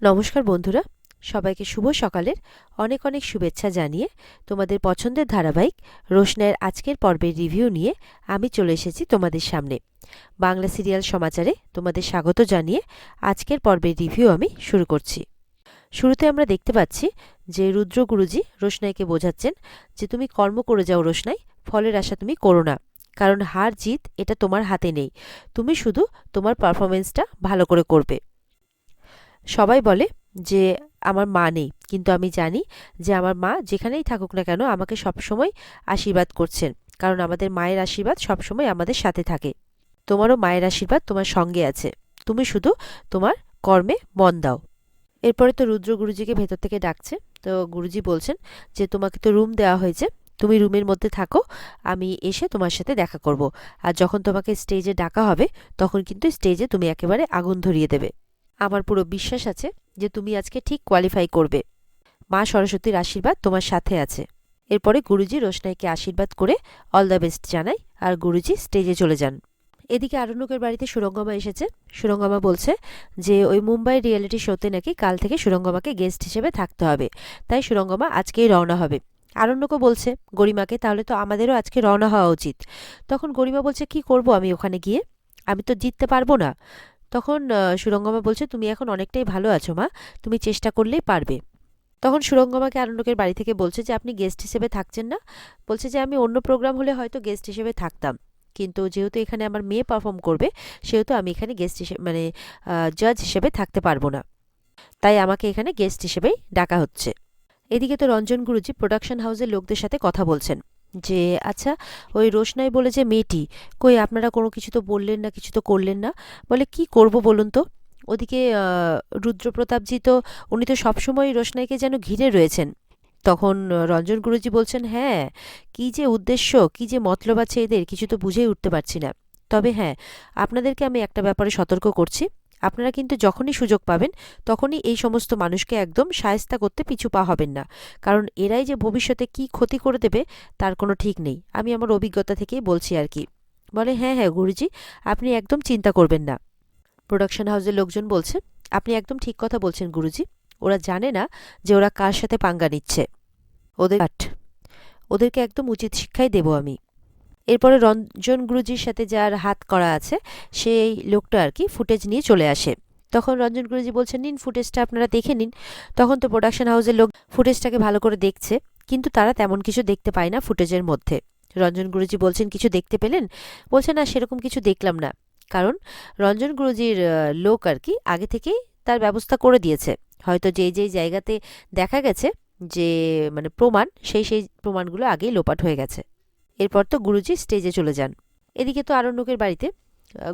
নমস্কার বন্ধুরা, সবাইকে শুভ সকালের অনেক অনেক শুভেচ্ছা জানিয়ে তোমাদের পছন্দের ধারাবাহিক রোশনাইয়ের আজকের পর্বের রিভিউ নিয়ে আমি চলে এসেছি তোমাদের সামনে। বাংলা সিরিয়াল সমাচারে তোমাদের স্বাগত জানিয়ে আজকের পর্বের রিভিউ আমি শুরু করছি। শুরুতে আমরা দেখতে পাচ্ছি যে রুদ্র গুরুজি রোশনাইকে বোঝাচ্ছেন যে তুমি কর্ম করে যাও রোশনাই, ফলের আশা তুমি করো না, কারণ হার জিত এটা তোমার হাতে নেই, তুমি শুধু তোমার পারফরমেন্সটা ভালো করে করবে। সবাই বলে যে আমার মা নেই, কিন্তু আমি জানি যে আমার মা যেখানেই থাকুক না কেন আমাকে সবসময় আশীর্বাদ করছেন, কারণ আমাদের মায়ের আশীর্বাদ সবসময় আমাদের সাথে থাকে। তোমারও মায়ের আশীর্বাদ তোমার সঙ্গে আছে, তুমি শুধু তোমার কর্মে মন দাও। এরপরে তো রুদ্র গুরুজিকে ভেতর থেকে ডাকছে। তো গুরুজি বলছেন যে তোমাকে তো রুম দেওয়া হয়েছে, তুমি রুমের মধ্যে থাকো, আমি এসে তোমার সাথে দেখা করব। আর যখন তোমাকে স্টেজে ডাকা হবে তখন কিন্তু স্টেজে তুমি একেবারে আগুন ধরিয়ে দেবে। আমার পুরো বিশ্বাস আছে যে তুমি আজকে ঠিক কোয়ালিফাই করবে, মা সরস্বতীর আশীর্বাদ তোমার সাথে আছে। এরপরে গুরুজি রোশনাইকে আশীর্বাদ করে অল দ্য বেস্ট জানায় আর গুরুজি স্টেজে চলে যান। এদিকে আরণ্যকের বাড়িতে সুরঙ্গমা এসেছে। সুরঙ্গমা বলছে যে ওই মুম্বাই রিয়েলিটি শোতে নাকি কাল থেকে সুরঙ্গমাকে গেস্ট হিসেবে থাকতে হবে, তাই সুরঙ্গমা আজকেই রওনা হবে। আরণ্যকও বলছে গরিমাকে তাহলে তো আমাদেরও আজকে রওনা হওয়া উচিত। তখন গরিমা বলছে কি করব আমি ওখানে গিয়ে, আমি তো জিততে পারবো না। তখন সুরঙ্গমা বলছে তুমি এখন অনেকটাই ভালো আছো মা, তুমি চেষ্টা করলেই পারবে। তখন সুরঙ্গমাকে আরণ্যকের বাড়ি থেকে বলছে যে আপনি গেস্ট হিসেবে থাকছেন না। বলছে যে আমি অন্য প্রোগ্রাম হলে হয়তো গেস্ট হিসেবে থাকতাম, কিন্তু যেহেতু এখানে আমার মেয়ে পারফর্ম করবে সেহেতু আমি এখানে গেস্ট হিসেবে জাজ হিসেবে থাকতে পারবো না, তাই আমাকে এখানে গেস্ট হিসেবেই ডাকা হচ্ছে। এদিকে তো রঞ্জন গুরুজি প্রোডাকশন হাউসের লোকদের সাথে কথা বলছেন যে আচ্ছা ওই রোশনাই বলে যে মেয়েটি, কই আপনারা কোনো কিছু তো বললেন না, কিছু তো করলেন না। বলে কি করব বলুন তো। ওদিকে রুদ্রপ্রতাপজি তো উনি তো সবসময় রোশনাইকে যেন ঘিরে রয়েছেন। তখন রঞ্জন গুরুজি বলছেন হ্যাঁ, কি যে উদ্দেশ্য, কি যে মতলব আছে এদের, কিছু তো বুঝেই উঠতে পারছি না। তবে হ্যাঁ, আপনাদেরকে আমি একটা ব্যাপারে সতর্ক করছি, আপনারা কিন্তু যখনই সুযোগ পাবেন তখনই এই সমস্ত মানুষকে একদম শায়েস্তা করতে পিছু পা হবেন না, কারণ এরাই যে ভবিষ্যতে কি ক্ষতি করে দেবে তার কোনো ঠিক নেই। আমি আমার অভিজ্ঞতা থেকেই বলছি আর কি। বলে হ্যাঁ হ্যাঁ গুরুজি, আপনি একদম চিন্তা করবেন না। প্রোডাকশন হাউসের লোকজন বলছে আপনি একদম ঠিক কথা বলছেন গুরুজি, ওরা জানে না যে ওরা কার সাথে পাঙ্গা নিচ্ছে, ওদেরকে একদম উচিত শিক্ষাই দেব আমি। এরপরে রঞ্জন গুরুজির সাথে যার হাত করা আছে সেই লোকটা আর কি ফুটেজ নিয়ে চলে আসে। তখন রঞ্জন গুরুজি বলছেন নিন ফুটেজটা আপনারা দেখে নিন। তখন তো প্রোডাকশন হাউসের লোক ফুটেজটাকে ভালো করে দেখছে, কিন্তু তারা তেমন কিছু দেখতে পায় না ফুটেজের মধ্যে। রঞ্জন গুরুজি বলছেন কিছু দেখতে পেলেন? বলছে না সেরকম কিছু দেখলাম না, কারণ রঞ্জন গুরুজির লোক আর কি আগে থেকেই তার ব্যবস্থা করে দিয়েছে। হয়তো যেই যেই জায়গাতে দেখা গেছে যে মানে প্রমাণ, সেই সেই প্রমাণগুলো আগেই লোপাট হয়ে গেছে। এরপর তো গুরুজি স্টেজে চলে যান। এদিকে তো আরণ্যকের বাড়িতে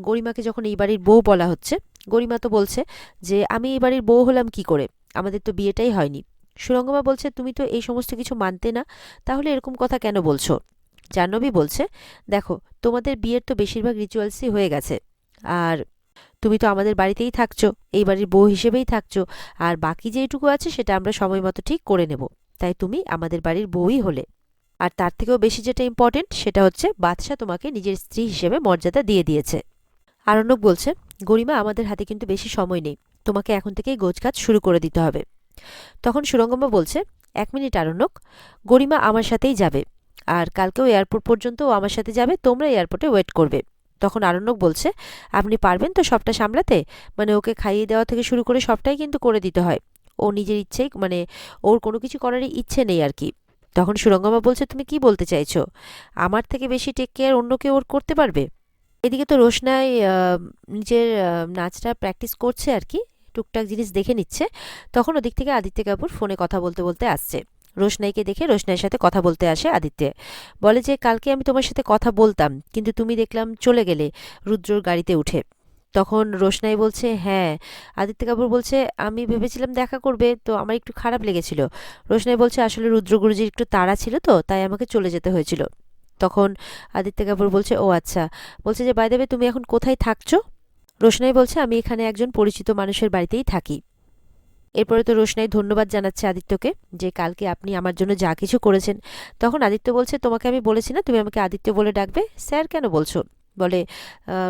গরিমাকে যখন এই বাড়ির বউ বলা হচ্ছে, গরিমা তো বলছে যে আমি এই বাড়ির বউ হলাম কি করে, আমাদের তো বিয়েটাই হয়নি। সুরঙ্গমা বলছে তুমি তো এই সমস্ত কিছু মানতে না, তাহলে এরকম কথা কেন বলছো? জাহ্নবী বলছে দেখো তোমাদের বিয়ের তো বেশিরভাগ রিচুয়ালসই হয়ে গেছে, আর তুমি তো আমাদের বাড়িতেই থাকছো, এই বাড়ির বউ হিসেবেই থাকছো, আর বাকি যেটুকু আছে সেটা আমরা সময় মতো ঠিক করে নেব, তাই তুমি আমাদের বাড়ির বউই হলে। আর তার থেকেও বেশি যেটা ইম্পর্টেন্ট সেটা হচ্ছে বাদশাহ তোমাকে নিজের স্ত্রী হিসেবে মর্যাদা দিয়ে দিয়েছে। আরণ্যক বলছে গরিমা আমাদের হাতে কিন্তু বেশি সময় নেই, তোমাকে এখন থেকেই গোছগাছ শুরু করে দিতে হবে। তখন সুরঙ্গমা বলছে এক মিনিট আরণ্যক, গরিমা আমার সাথেই যাবে, আর কালকেও এয়ারপোর্ট পর্যন্ত ও আমার সাথে যাবে, তোমরা এয়ারপোর্টে ওয়েট করবে। তখন আরণ্যক বলছে আপনি পারবেন তো সবটা সামলাতে, মানে ওকে খাইয়ে দেওয়া থেকে শুরু করে সবটাই কিন্তু করে দিতে হয়, ও নিজের ইচ্ছেই, মানে ওর কোনো কিছু করারই ইচ্ছে নেই আর কি। তখন সুরঙ্গমা বলছে তুমি কি বলতে চাইছো, আমার থেকে বেশি টেক কেয়ার অন্য কেউ ওর করতে পারবে? এদিকে তো রোশনাই নিজের নাচটা প্র্যাকটিস করছে আর কি, টুকটাক জিনিস দেখে নিচ্ছে। তখন ওদিক থেকে আদিত্য কাপুর ফোনে কথা বলতে বলতে আসছে। রোশনাইকে দেখে রোশনাইয়ের সাথে কথা বলতে আসে আদিত্য। বলে যে কালকে আমি তোমার সাথে কথা বলতাম, কিন্তু তুমি দেখলাম চলে গেলে রুদ্রর গাড়িতে উঠে। তখন রোশনাই বলছে হ্যাঁ। আদিত্য কাপুর বলছে আমি ভেবেছিলাম দেখা করবে, তো আমার একটু খারাপ লেগেছিল। রোশনাই বলছে আসলে রুদ্র গুরুজির একটু তাড়া ছিল তো, তাই আমাকে চলে যেতে হয়েছিল। তখন আদিত্য কাপুর বলছে ও আচ্ছা। বলছে যে বাই দ্য ওয়ে তুমি এখন কোথায় থাকছো? রোশনাই বলছে আমি এখানে একজন পরিচিত মানুষের বাড়িতেই থাকি। এরপরে তো রোশনাই ধন্যবাদ জানাচ্ছে আদিত্যকে যে কালকে আপনি আমার জন্য যা কিছু করেছেন। তখন আদিত্য বলছে তোমাকে আমি বলেছি না তুমি আমাকে আদিত্য বলে ডাকবে, স্যার কেন বলছো? বলে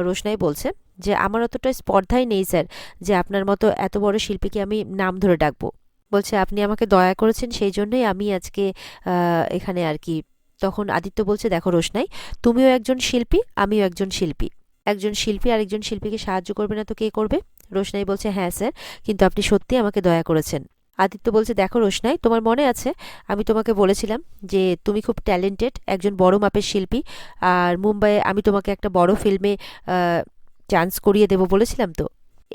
রোশনাই বলছে যে আমার অতটা স্পর্ধাই নেই স্যার যে আপনার মতো এত বড় শিল্পীকে আমি নাম ধরে ডাকবো। বলছে আপনি আমাকে দয়া করেছেন সেই জন্যই আমি আজকে এখানে আর কি। তখন আদিত্য বলছে দেখো রোশনাই, তুমিও একজন শিল্পী, আমিও একজন শিল্পী। একজন শিল্পী আরেকজন শিল্পীকে সাহায্য করবে না তো কে করবে? রোশনাই বলছে হ্যাঁ স্যার, কিন্তু আপনি সত্যিই আমাকে দয়া করেছেন। আদিত্য বলছে দেখো রোশনাই, তোমার মনে আছে আমি তোমাকে বলেছিলাম যে তুমি খুব ট্যালেন্টেড একজন বড় মাপের শিল্পী, আর মুম্বাইয়ে আমি তোমাকে একটা বড় ফিল্মে চান্স করিয়ে দেবো বলেছিলাম তো।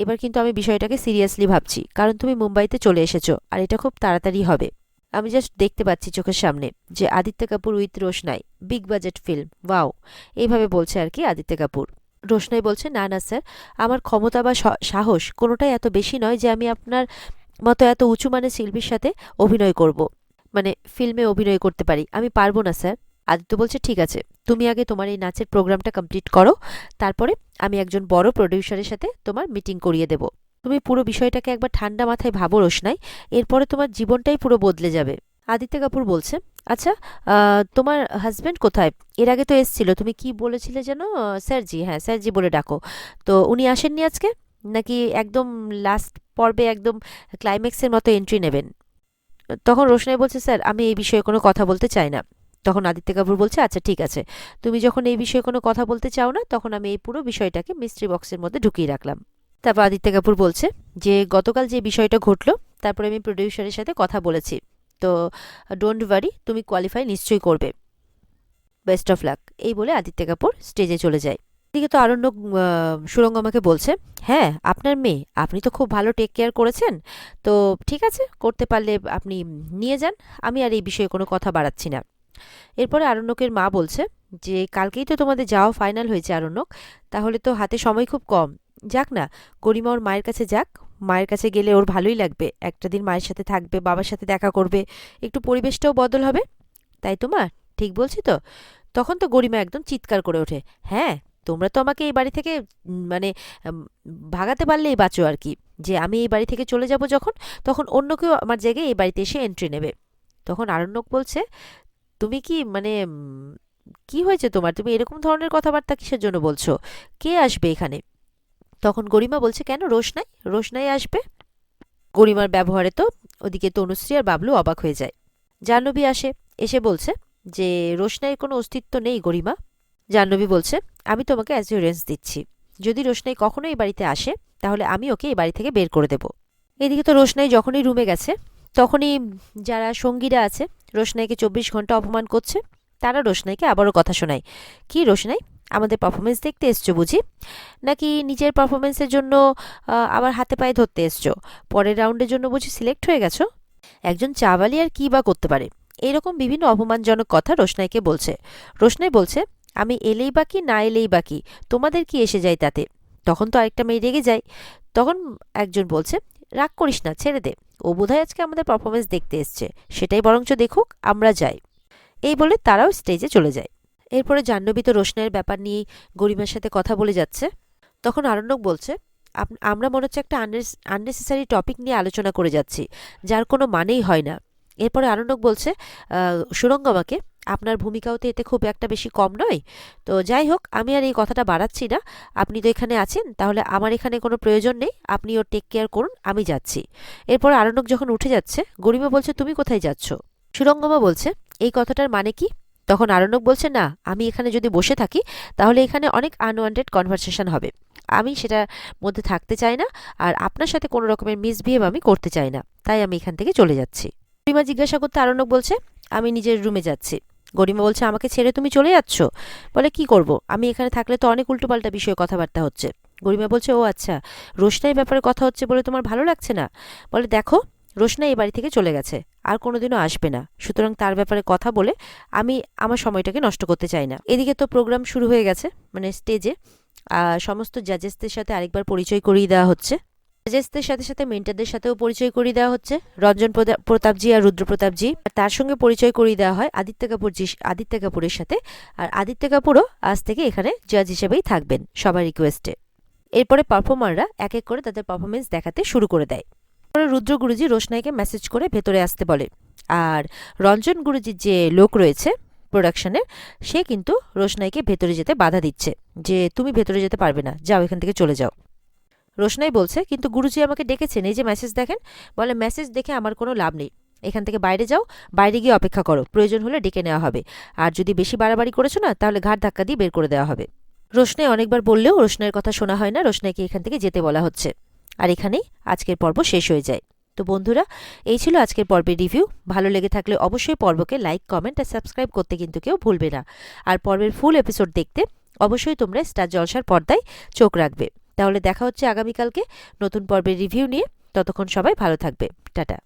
এবার কিন্তু আমি বিষয়টাকে সিরিয়াসলি ভাবছি, কারণ তুমি মুম্বাইতে চলে এসেছো আর এটা খুব তাড়াতাড়ি হবে। আমি জাস্ট দেখতে পাচ্ছি চোখের সামনে যে আদিত্য কাপুর উইথ রোশনাই, বিগ বাজেট ফিল্ম, ওয়াও। এইভাবে বলছে আর কি আদিত্য কাপুর। রোশনাই বলছে না না স্যার, আমার ক্ষমতা বা সাহস কোনোটাই এত বেশি নয় যে আমি আপনার মতো এত উঁচু মানের শিল্পীর সাথে অভিনয় করব, মানে ফিল্মে অভিনয় করতে পারি, আমি পারবো না স্যার। আদিত্য বলছে ঠিক আছে, তুমি আগে তোমার এই নাচের প্রোগ্রামটা কমপ্লিট করো, তারপরে আমি একজন বড় প্রডিউসারের সাথে তোমার মিটিং করিয়ে দেব। তুমি পুরো বিষয়টাকে একবার ঠান্ডা মাথায় ভাবো রোশনাই, এরপরে তোমার জীবনটাই পুরো বদলে যাবে। আদিত্য কাপুর বলছে আচ্ছা, তোমার হাজব্যান্ড কোথায়? এর আগে তো এসছিল, তুমি কি বলেছিলে যেন? স্যারজি, হ্যাঁ স্যারজি বলে ডাকো। তো উনি আসেননি আজকে, নাকি একদম লাস্ট পর্বে একদম ক্লাইম্যাক্সের মতো এন্ট্রি নেবেন? তখন রোশনাই বলছে স্যার আমি এই বিষয়ে কোনো কথা বলতে চাই না। তখন আদিত্য কাপুর বলছে আচ্ছা ঠিক আছে, তুমি যখন এই বিষয়ে কোনো কথা বলতে চাও না, তখন আমি এই পুরো বিষয়টাকে মিস্ট্রি বক্সের মধ্যে ঢুকিয়ে রাখলাম। তারপর আদিত্য কাপুর বলছে যে গতকাল যে বিষয়টা ঘটলো, তারপরে আমি প্রডিউসারের সাথে কথা বলেছি, তো ডোন্ট ওয়ারি, তুমি কোয়ালিফাই নিশ্চয়ই করবে, বেস্ট অফ লাক। এই বলে আদিত্য কাপুর স্টেজে চলে যায়। এদিকে তো আরণ্যক সুরঙ্গমাকে বলছে হ্যাঁ আপনার মেয়ে, আপনি তো খুব ভালো টেক কেয়ার করেছেন, তো ঠিক আছে, করতে পারলে আপনি নিয়ে যান, আমি আর এই বিষয়ে কোনো কথা বাড়াচ্ছি না। এরপরে আরণ্যকের মা বলছে যে কালকেই তো তোমাদের যাওয়া ফাইনাল হয়েছে আরণ্যক, তাহলে তো হাতে সময় খুব কম, যাক না, গরিমা ওর মায়ের কাছে যাক, মায়ের কাছে গেলে ওর ভালোই লাগবে, একটা দিন মায়ের সাথে থাকবে, বাবার সাথে দেখা করবে, একটু পরিবেশটাও বদল হবে, তাই তো মা, ঠিক বলছি তো? তখন তো গরিমা একদম চিৎকার করে ওঠে, হ্যাঁ, তোমরা তো আমাকে এই বাড়ি থেকে মানে উম, ভাগাতে পারলেই বাঁচো আর কি, যে আমি এই বাড়ি থেকে চলে যাব যখন, তখন অন্য কেউ আমার জায়গায় এই বাড়িতে এসে এন্ট্রি নেবে। তখন আরণ্যক বলছে তুমি কি মানে কি হয়েছে তোমার, তুমি এরকম ধরনের কথাবার্তা কিসের জন্য বলছো, কে আসবে এখানে? তখন গরিমা বলছে কেন, রোশনাই, রোশনাই আসবে। গরিমার ব্যবহারে তো ওদিকে তনুশ্রী আর বাবলু অবাক হয়ে যায়। জাহ্নবী আসে, এসে বলছে যে রোশনাইয়ের কোনো অস্তিত্ব নেই গরিমা। জাহ্নবী বলছে আমি তোমাকে অ্যাসিওরেন্স দিচ্ছি, যদি রোশনাই কখনো এই বাড়িতে আসে, তাহলে আমি ওকে এই বাড়ি থেকে বের করে দেব। এদিকে তো রোশনাই যখনই রুমে গেছে, তখনই যারা সঙ্গীরা আছে রোশনাইকে 24 ঘন্টা অপমান করছে, তারা রোশনাইকে আবারও কথা শোনায়, কি রোশনাই, আমাদের পারফরমেন্স দেখতে এসছো বুঝি, নাকি নিজের পারফরমেন্সের জন্য আবার হাতে পায়ে ধরতে এসছো, পরের রাউন্ডের জন্য বুঝি সিলেক্ট হয়ে গেছো? একজন চাওয়ালি আর কি বা করতে পারে? এরকম বিভিন্ন অপমানজনক কথা রোশনাইকে বলছে। রোশনাই বলছে আমি এলেই বাকি না এলেই বাকি, তোমাদের কি এসে যায় তাতে? তখন তো আরেকটা মেয়ে রেগে যায়। তখন একজন বলছে রাগ করিস না, ছেড়ে দে, ও বোধহয় আজকে আমাদের পারফরমেন্স দেখতে এসছে, সেটাই বরঞ্চ দেখুক, আমরা যাই। এই বলে তারাও স্টেজে চলে যায়। এরপরে জাহ্নবী তো রোশনাইয়ের ব্যাপার নিয়েই গরিমার সাথে কথা বলে যাচ্ছে। তখন আরণ্যক বলছে আমরা মনে হচ্ছে একটা আননেসেসারি টপিক নিয়ে আলোচনা করে যাচ্ছি, যার কোনো মানেই হয় না। এরপরে আরণ্যক বলছে সুরঙ্গমাকে, আপনার ভূমিকাও তো এতে খুব একটা বেশি কম নয়, তো যাই হোক আমি আর এই কথাটা বাড়াচ্ছি না, আপনি তো এখানে আছেন, তাহলে আমার এখানে কোনো প্রয়োজন নেই, আপনি ওর টেক কেয়ার করুন, আমি যাচ্ছি। এরপর আরণ্যক যখন উঠে যাচ্ছে, গরিমা বলছে তুমি কোথায় যাচ্ছ? সুরঙ্গমা বলছে এই কথাটার মানে কি? তখন আরণ্যক বলছে না, আমি এখানে যদি বসে থাকি, তাহলে এখানে অনেক আনওয়ান্টেড কনভারসেশন হবে, আমি সেটার মধ্যে থাকতে চাই না, আর আপনার সাথে কোনো রকমের মিসবিহেভ আমি করতে চাই না, তাই আমি এখান থেকে চলে যাচ্ছি। গরিমা জিজ্ঞাসা করতে আরণ্যক বলছে আমি নিজের রুমে যাচ্ছি। গরিমা বলছে আমাকে ছেড়ে তুমি চলে যাচ্ছ? বলে কি করব, আমি এখানে থাকলে তো অনেক উল্টোপাল্টা বিষয়ে কথাবার্তা হচ্ছে। গরিমা বলছে ও আচ্ছা, রোশনাইয়ের ব্যাপারে কথা হচ্ছে বলে তোমার ভালো লাগছে না? বলে দেখো, রোশনাই এই বাড়ি থেকে চলে গেছে, আর কোনোদিনও আসবে না, সুতরাং তার ব্যাপারে কথা বলে আমি আমার সময়টাকে নষ্ট করতে চাই না। এদিকে তো প্রোগ্রাম শুরু হয়ে গেছে, মানে স্টেজে সমস্ত জাজেসদের সাথে আরেকবার পরিচয় করিয়ে দেওয়া হচ্ছে। জাজেসদের সাথে সাথে মেন্টারদের সাথেও পরিচয় করিয়ে দেওয়া হচ্ছে, রঞ্জন প্রতাপজি আর রুদ্র প্রতাপজি, আর তার সঙ্গে পরিচয় করিয়ে দেওয়া হয় আদিত্য কাপুরের সাথে। আর আদিত্য কাপুরও আজ থেকে এখানে জাজ হিসেবেই থাকবেন সবার রিকোয়েস্টে। এরপরে পারফর্মাররা এক এক করে তাদের পারফরমেন্স দেখাতে শুরু করে দেয়। পরে রুদ্র গুরুজি রোশনাইকে মেসেজ করে ভেতরে আসতে বলে, আর রঞ্জন গুরুজির যে লোক রয়েছে প্রোডাকশনের, সে কিন্তু রোশনাইকে ভেতরে যেতে বাধা দিচ্ছে, যে তুমি ভেতরে যেতে পারবে না, যাও এখান থেকে চলে যাও। রোশনাই বলছে, কিন্তু গুরুজি আমাকে ডেকেছেন, এই যে মেসেজ দেখেন। বলে, মেসেজ দেখে আমার কোনো লাভ নেই, এখান থেকে বাইরে যাও, বাইরে গিয়ে অপেক্ষা করো, প্রয়োজন হলে ডেকে নেওয়া হবে, আর যদি বেশি বাড়াবাড়ি করেছো না তাহলে ঘাড় ধাক্কা দিয়ে বের করে দেওয়া হবে। রোশনাই অনেকবার বললেও রোশনাইয়ের কথা শোনা হয় না, রোশনাইকে এখান থেকে যেতে বলা হচ্ছে। আর এখানেই আজকের পর্ব শেষ হয়ে যায়। তো বন্ধুরা, এই ছিল আজকের পর্বের রিভিউ। ভালো লেগে থাকলে অবশ্যই পর্বকে লাইক, কমেন্ট আর সাবস্ক্রাইব করতে কিন্তু কেউ ভুলবে না। আর পর্বের ফুল এপিসোড দেখতে অবশ্যই তোমরা স্টার জলসার পর্দায় চোখ রাখবে। তাহলে দেখা হচ্ছে আগামীকালকে নতুন পর্বের রিভিউ নিয়ে। ততক্ষণ সবাই ভালো থাকবে। টাটা।